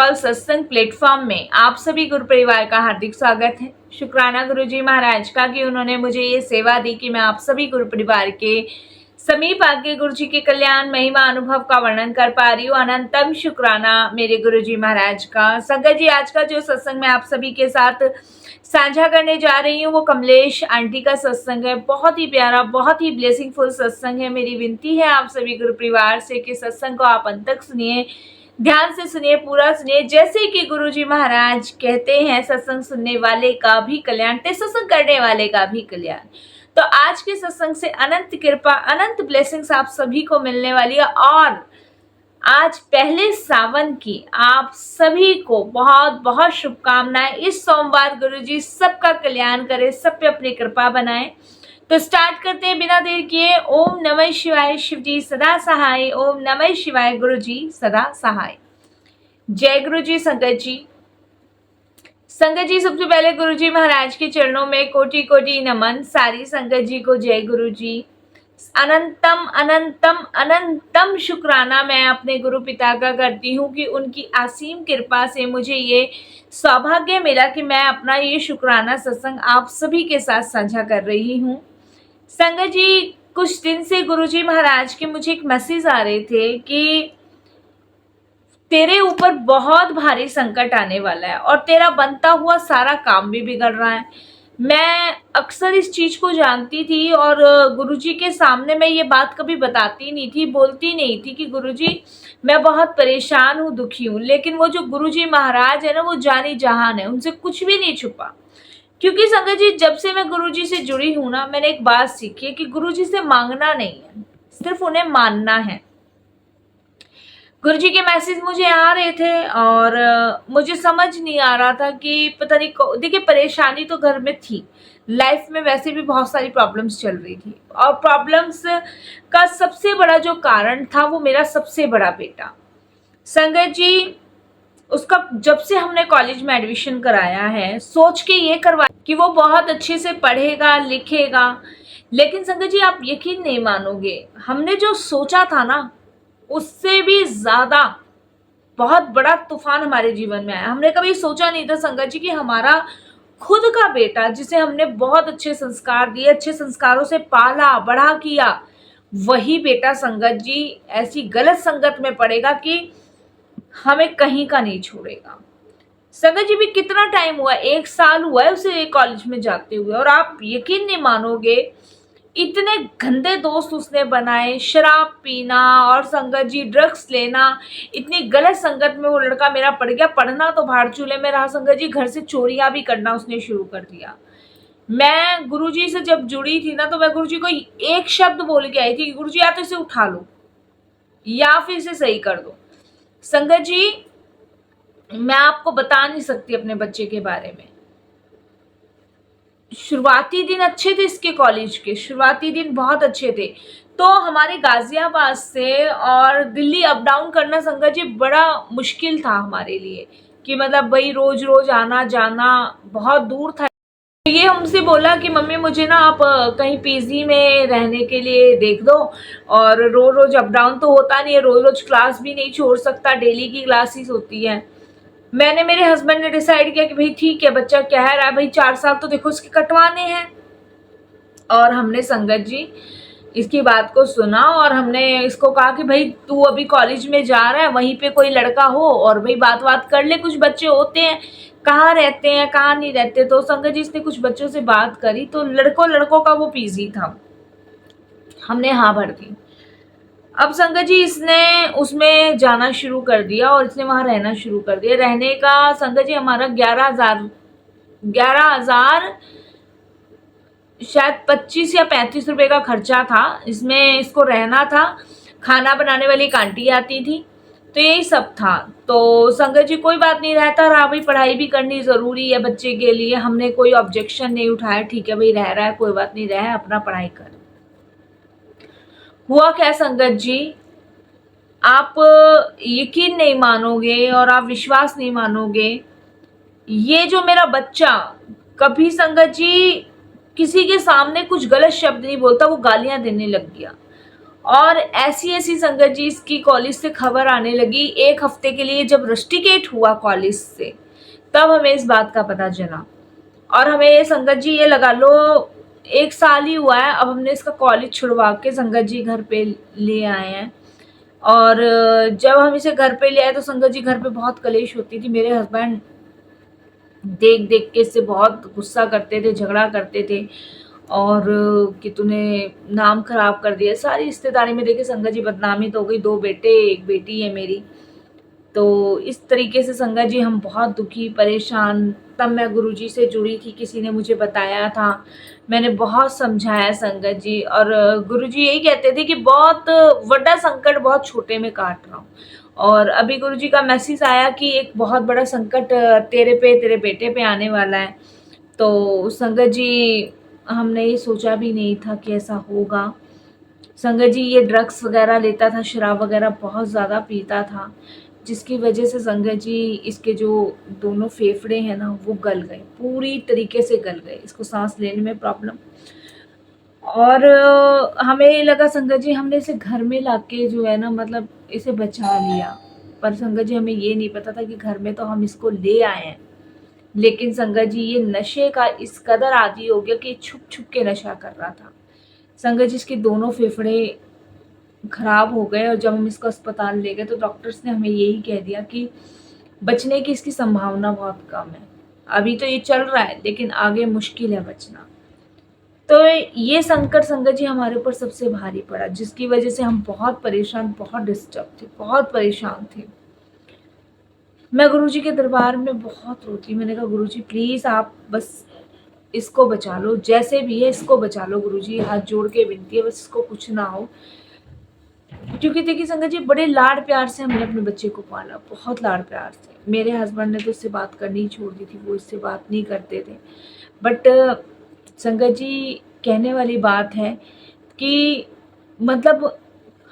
World सत्संग platform में आप सभी गुरु परिवार का हार्दिक स्वागत है। शुक्राना गुरुजी महाराज का कि उन्होंने मुझे ये सेवा दी कि मैं आप सभी गुरु परिवार के समीप आके गुरुजी के कल्याण महिमा अनुभव का वर्णन कर पा रही हूँ। अनंतम शुक्राना मेरे गुरुजी महाराज का। संगत जी, आज का जो सत्संग मैं आप सभी के साथ साझा करने जा रही हूँ वो कमलेश आंटी का सत्संग है। बहुत ही प्यारा, बहुत ही ब्लेसिंगफुल सत्संग है। मेरी विनती है आप सभी गुरु परिवार से कि सत्संग को आप अंत तक सुनिए, ध्यान से सुनिए, पूरा सुनिए। जैसे कि गुरुजी महाराज कहते हैं, सत्संग सुनने वाले का भी कल्याण, सत्संग करने वाले का भी कल्याण। तो आज के सत्संग से अनंत कृपा, अनंत ब्लेसिंग्स आप सभी को मिलने वाली है। और आज पहले सावन की आप सभी को बहुत बहुत शुभकामनाएं। इस सोमवार गुरुजी सबका कल्याण करे, सब पे अपनी कृपा बनाए। तो स्टार्ट करते हैं बिना देर किए। ओम नमः शिवाय, शिव जी सदा सहाय। ओम नमः शिवाय, गुरु जी सदा सहाय। जय गुरु जी। संगत जी, सबसे पहले गुरु जी महाराज के चरणों में कोटि कोटि नमन। सारी संगत जी को जय गुरु जी। अनंतम अनंतम अनंतम शुक्राना मैं अपने गुरु पिता का करती हूँ कि उनकी असीम कृपा से मुझे ये सौभाग्य मिला कि मैं अपना ये शुक्राना सत्संग आप सभी के साथ साझा कर रही हूँ। संगत जी, कुछ दिन से गुरुजी महाराज के मुझे एक मैसेज आ रहे थे कि तेरे ऊपर बहुत भारी संकट आने वाला है और तेरा बनता हुआ सारा काम भी बिगड़ रहा है। मैं अक्सर इस चीज को जानती थी और गुरुजी के सामने मैं ये बात कभी बताती नहीं थी, बोलती नहीं थी कि गुरुजी मैं बहुत परेशान हूँ, दुखी हूँ। लेकिन वो जो गुरुजी महाराज है ना, वो जानी जहान है, उनसे कुछ भी नहीं छुपा। क्योंकि संगत जी, जब से मैं गुरुजी से जुड़ी हूं ना, मैंने एक बात सीखी है कि गुरुजी से मांगना नहीं है, सिर्फ उन्हें मानना है। गुरुजी के मैसेज मुझे आ रहे थे और मुझे समझ नहीं आ रहा था कि पता नहीं, देखिए परेशानी तो घर में थी, लाइफ में वैसे भी बहुत सारी प्रॉब्लम्स चल रही थी। और प्रॉब्लम्स का सबसे बड़ा जो कारण था वो मेरा सबसे बड़ा बेटा। संगत जी, उसका जब से हमने कॉलेज में एडमिशन कराया है, सोच के ये करवाया कि वो बहुत अच्छे से पढ़ेगा लिखेगा। लेकिन संगत जी, आप यकीन नहीं मानोगे, हमने जो सोचा था ना, उससे भी ज्यादा बहुत बड़ा तूफान हमारे जीवन में आया। हमने कभी सोचा नहीं था संगत जी कि हमारा खुद का बेटा, जिसे हमने बहुत अच्छे संस्कार दिए, अच्छे संस्कारों से पाला बड़ा किया, वही बेटा संगत जी ऐसी गलत संगत में पड़ेगा कि हमें कहीं का नहीं छोड़ेगा। संगत जी, भी कितना टाइम हुआ, 1 साल हुआ है उसे कॉलेज में जाते हुए, और आप यकीन नहीं मानोगे इतने गंदे दोस्त उसने बनाए, शराब पीना और संगत जी ड्रग्स लेना। इतनी गलत संगत में वो लड़का मेरा पड़ गया। पढ़ना तो भाड़ चूल्हे में रहा संगत जी, घर से चोरियां भी करना उसने शुरू कर दिया। मैं गुरुजी से जब जुड़ी थी ना, तो मैं गुरुजी को एक शब्द बोल के आई थी कि गुरुजी या तो इसे उठा लो या फिर इसे सही कर दो। संगत जी, मैं आपको बता नहीं सकती अपने बच्चे के बारे में। शुरुआती दिन अच्छे थे, इसके कॉलेज के शुरुआती दिन बहुत अच्छे थे। तो हमारे गाजियाबाद से और दिल्ली अप डाउन करना संगत जी बड़ा मुश्किल था हमारे लिए, कि मतलब भाई रोज रोज आना जाना बहुत दूर था। ये हमसे बोला कि मम्मी मुझे ना आप कहीं पीजी में रहने के लिए देख दो, और रोज रोज अप डाउन तो होता नहीं है, रोज रोज क्लास भी नहीं छोड़ सकता, डेली की क्लासेस होती है। मैंने, मेरे हस्बैंड ने डिसाइड किया कि भाई ठीक है, बच्चा कह रहा है भाई 4 साल तो देखो उसके कटवाने हैं। और हमने संगत जी इसकी बात को सुना और हमने इसको कहा कि भाई तू अभी कॉलेज में जा रहा है, वहीं पे कोई लड़का हो और भाई बात कर ले। कुछ बच्चे होते हैं, कहाँ रहते हैं कहाँ नहीं रहते। तो संगत जी, इसने कुछ बच्चों से बात करी तो लड़कों का वो पीजी था, हमने हाँ भर दी। अब संगत जी, इसने उसमें जाना शुरू कर दिया और इसने वहां रहना शुरू कर दिया। रहने का संगत जी हमारा 11,000 शायद 25 या 35 रुपए का खर्चा था। इसमें इसको रहना था, खाना बनाने वाली एक आंटी आती थी, तो यही सब था। तो संगत जी कोई बात नहीं, रहता रहा, भाई पढ़ाई भी करनी जरूरी है बच्चे के लिए। हमने कोई ऑब्जेक्शन नहीं उठाया, ठीक है भाई रह रहा है, कोई बात नहीं, रह अपना पढ़ाई कर। हुआ क्या संगत जी, आप यकीन नहीं मानोगे और आप विश्वास नहीं मानोगे, ये जो मेरा बच्चा कभी संगत जी किसी के सामने कुछ गलत शब्द नहीं बोलता, वो गालियां देने लग गया। और ऐसी ऐसी संगत जी इसकी कॉलेज से खबर आने लगी, 1 हफ्ते के लिए जब रस्टिकेट हुआ कॉलेज से, तब हमें इस बात का पता चला। और हमें ये संगत जी ये लगा लो 1 साल ही हुआ है, अब हमने इसका कॉलेज छुड़वा के संगत जी घर पे ले आए हैं। और जब हम इसे घर पे ले आए तो संगत जी घर पे बहुत कलेश होती थी। मेरे हस्बैंड देख देख के इससे बहुत गुस्सा करते थे, झगड़ा करते थे, और कि तूने नाम खराब कर दिया। सारी रिश्तेदारी में देखे संगत जी बदनामी तो हो गई, 2 बेटे 1 बेटी है मेरी। तो इस तरीके से संगत जी हम बहुत दुखी परेशान। तब मैं गुरुजी से जुड़ी थी, किसी ने मुझे बताया था, मैंने बहुत समझाया संगत जी। और गुरुजी यही कहते थे कि बहुत बड़ा संकट बहुत छोटे में काट रहा हूँ। और अभी गुरुजी का मैसेज आया कि एक बहुत बड़ा संकट तेरे बेटे पे आने वाला है। तो संगत जी हमने ये सोचा भी नहीं था कि ऐसा होगा। संगत जी ये ड्रग्स वगैरह लेता था, शराब वगैरह बहुत ज़्यादा पीता था, जिसकी वजह से संगत जी इसके जो दोनों फेफड़े हैं ना वो गल गए, पूरी तरीके से गल गए, इसको सांस लेने में प्रॉब्लम। और हमें लगा संगत जी हमने इसे घर में लाके जो है ना मतलब इसे बचा लिया, पर संगत जी हमें ये नहीं पता था कि घर में तो हम इसको ले आए हैं, लेकिन संगत जी ये नशे का इस कदर आदी हो गया कि छुप छुप के नशा कर रहा था। संगत जी इसके दोनों फेफड़े खराब हो गए, और जब हम इसको अस्पताल ले गए तो डॉक्टर्स ने हमें यही कह दिया कि बचने की इसकी संभावना बहुत कम है। अभी तो ये चल रहा है लेकिन आगे मुश्किल है बचना। तो ये संकट संगत जी हमारे ऊपर सबसे भारी पड़ा, जिसकी वजह से हम बहुत परेशान, बहुत डिस्टर्ब थे, बहुत परेशान थे। मैं गुरुजी के दरबार में बहुत रोती, मैंने कहा गुरुजी प्लीज आप बस इसको बचा लो, जैसे भी है इसको बचा लो गुरुजी, हाथ जोड़ के विनती है बस इसको कुछ ना हो। क्योंकि देखिए संगत जी बड़े लाड़ प्यार से हमने अपने बच्चे को पाला, बहुत लाड़ प्यार से। मेरे हस्बैंड ने तो इससे बात करनी ही छोड़ दी थी, वो इससे बात नहीं करते थे। बट संगत जी कहने वाली बात है कि मतलब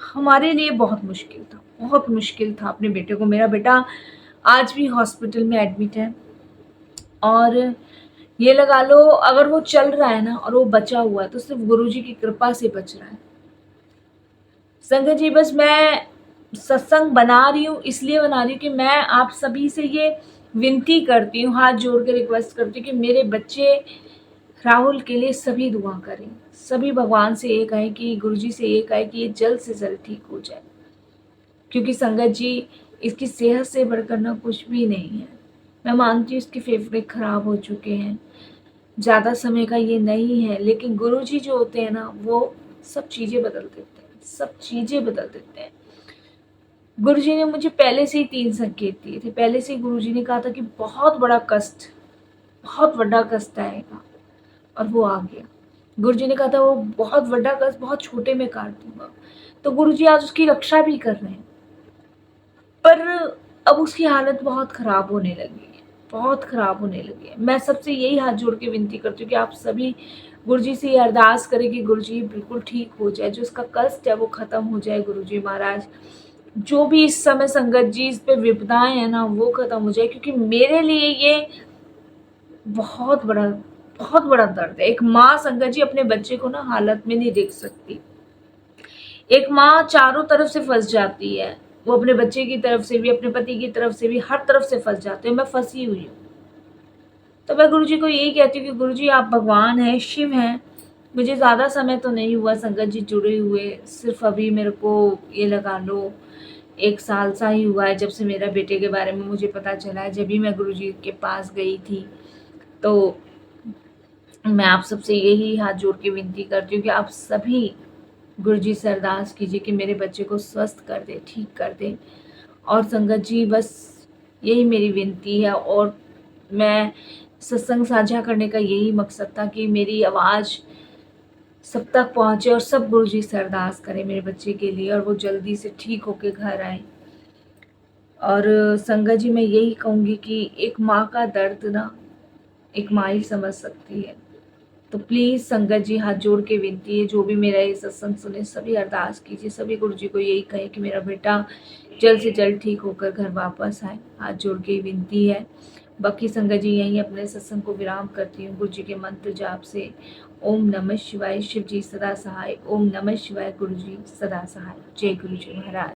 हमारे लिए बहुत मुश्किल था, बहुत मुश्किल था अपने बेटे को। मेरा बेटा आज भी हॉस्पिटल में एडमिट है, और ये लगा लो अगर वो चल रहा है ना और वो बचा हुआ है तो सिर्फ गुरुजी की कृपा से बच रहा है। संगत जी बस मैं सत्संग बना रही हूँ, इसलिए बना रही हूँ कि मैं आप सभी से ये विनती करती हूँ, हाथ जोड़ के रिक्वेस्ट करती हूँ कि मेरे बच्चे राहुल के लिए सभी दुआ करें, सभी भगवान से ये कहें कि गुरुजी से ये कहें कि ये जल्द से जल्द ठीक हो जाए। क्योंकि संगत जी इसकी सेहत से बढ़कर ना कुछ भी नहीं है। मैं मानती हूँ इसके फेफड़े खराब हो चुके हैं, ज़्यादा समय का ये नहीं है, लेकिन गुरुजी जो होते हैं ना वो सब चीज़ें बदल देते हैं, सब चीज़ें बदल देते हैं। गुरुजी ने मुझे पहले से ही 3 संकेत दिए थे, पहले से ही गुरुजी ने कहा था कि बहुत बड़ा कष्ट, बहुत बड़ा कष्ट आएगा, और वो आ गया। गुरुजी ने कहा था वो बहुत बड़ा कष्ट बहुत छोटे में काट दूंगा। तो गुरुजी आज उसकी रक्षा भी कर रहे हैं, पर अब उसकी हालत बहुत खराब होने लगी है, बहुत खराब होने लगी है। मैं सबसे यही हाथ जोड़ के विनती करती हूँ कि आप सभी गुरुजी से ये अरदास करें कि गुरुजी बिल्कुल ठीक हो जाए, जो उसका कष्ट है वो खत्म हो जाए। गुरुजी महाराज जो भी इस समय संगत जी इस पे विपदाएं हैं ना वो खत्म हो जाए, क्योंकि मेरे लिए ये बहुत बड़ा बहुत बड़ा दर्द है। एक माँ संगत जी अपने बच्चे को ना हालत में नहीं देख सकती। एक माँ चारों तरफ से फंस जाती है, वो अपने बच्चे की तरफ से भी, अपने पति की तरफ से भी, हर तरफ से फंस जाते हैं। मैं फंसी हुई हूँ। तो मैं गुरुजी को यही कहती हूँ कि गुरुजी आप भगवान हैं, शिव हैं। मुझे ज़्यादा समय तो नहीं हुआ संगत जी जुड़े हुए, सिर्फ अभी मेरे को ये लगा लो 1 साल सा ही हुआ है जब से मेरा बेटे के बारे में मुझे पता चला है। जब भी मैं गुरुजी के पास गई थी, तो मैं आप सबसे यही हाथ जोड़ के विनती करती हूँ कि आप सभी गुरुजी से अरदास कीजिए कि मेरे बच्चे को स्वस्थ कर दे, ठीक कर दे। और संगत जी बस यही मेरी विनती है, और मैं सत्संग साझा करने का यही मकसद था कि मेरी आवाज़ सब तक पहुँचे और सब गुरुजी से अरदास करें मेरे बच्चे के लिए, और वो जल्दी से ठीक होके घर आए। और संगत जी मैं यही कहूँगी कि एक माँ का दर्द ना एक माँ ही समझ सकती है। तो प्लीज़ संगत जी हाथ जोड़ के विनती है, जो भी मेरा ये सत्संग सुने सभी अरदास कीजिए, सभी गुरुजी को यही कहे कि मेरा बेटा जल्द से जल्द ठीक होकर घर वापस आए। हाथ जोड़ के विनती है। बाकी संगत जी यहीं अपने सत्संग को विराम करती हूँ गुरु जी के मंत्र जाप से। ओम नमः शिवाय, शिव जी सदा सहाय। ओम नमः शिवाय, गुरु जी सदा सहाय। जय गुरु जी महाराज।